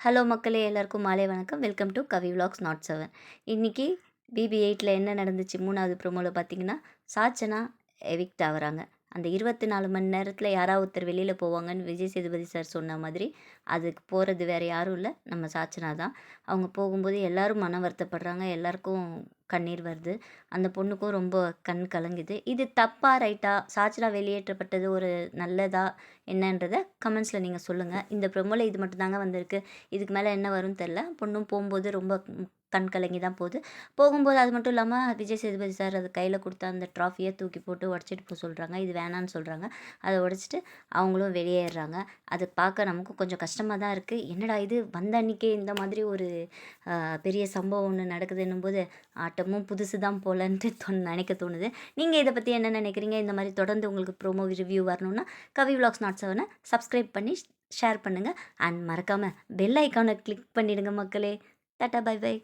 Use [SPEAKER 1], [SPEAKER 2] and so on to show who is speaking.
[SPEAKER 1] Hello மக்களே, எல்லாருக்கும் மாலை வணக்கம். வெல்கம் டு கவி விலாக்ஸ் நாட் 7. இன்னைக்கு BB8ல என்ன நடந்துச்சு 3வது ப்ரோமோல பார்த்தீங்கன்னா, சாச்சனா எவிக்ட் ஆகுறாங்க. அந்த 24 மணி நேரத்தில யாராவது ஒருத்தர் வெளியில போவாங்கன்னு விஜய் சேதுபதி சார் சொன்ன மாதிரி, அதுக்கு போறது வேற யாரும் இல்ல, நம்ம சாச்சனா தான். அவங்க போகும்போது எல்லாரும் மன வருத்தப்படுறாங்க. எல்லாருக்கும் கண்ணீர் வருது. அந்த பொண்ணுக்கும் ரொம்ப கண் கலங்குது. இது தப்பா, ரைட்டா? சாச்சனா வெளியேற்றப்பட்டது ஒரு நல்லதா? என்னன்றத கமெண்ட்ஸ்ல நீங்க சொல்லுங்க. இந்த ப்ரோமோல இது மட்டும் தாங்க வந்திருக்கு. இதுக்கு மேலே என்ன வரும்னு தெரில. பொண்ணும் போகும்போது ரொம்ப கண் கலங்கி தான் போகுது. போகும்போது அது மட்டும் இல்லாமல் விஜய் சேதுபதி சார் அது கையில் கொடுத்த அந்த ட்ராஃபியை தூக்கி போட்டு உடச்சிட்டு போக சொல்கிறாங்க. இது வேணான்னு சொல்கிறாங்க. அதை உடச்சிட்டு அவங்களும் வெளியேறாங்க. அது பார்க்க நமக்கும் கொஞ்சம் கஷ்டமாக தான் இருக்குது. என்னடா இது வந்த அன்றைக்கே இந்த மாதிரி ஒரு பெரிய சம்பவம் ஒன்று நடக்குதுன்னும் போது ஆட்டமும் புதுசு தான் போலன்ட்டு நினைக்க தோணுது. நீங்கள் இதை பற்றி என்ன நினைக்கிறீங்க? இந்த மாதிரி தொடர்ந்து உங்களுக்கு ப்ரோமோ ரிவ்யூ வரணும்னா கவி விலாக்ஸ் நாட் 7 சப்ஸ்கிரைப் பண்ணி ஷேர் பண்ணுங்கள். அண்ட் மறக்காமல் பெல் ஐக்கானை கிளிக் பண்ணிடுங்க மக்களே. Tata bye by.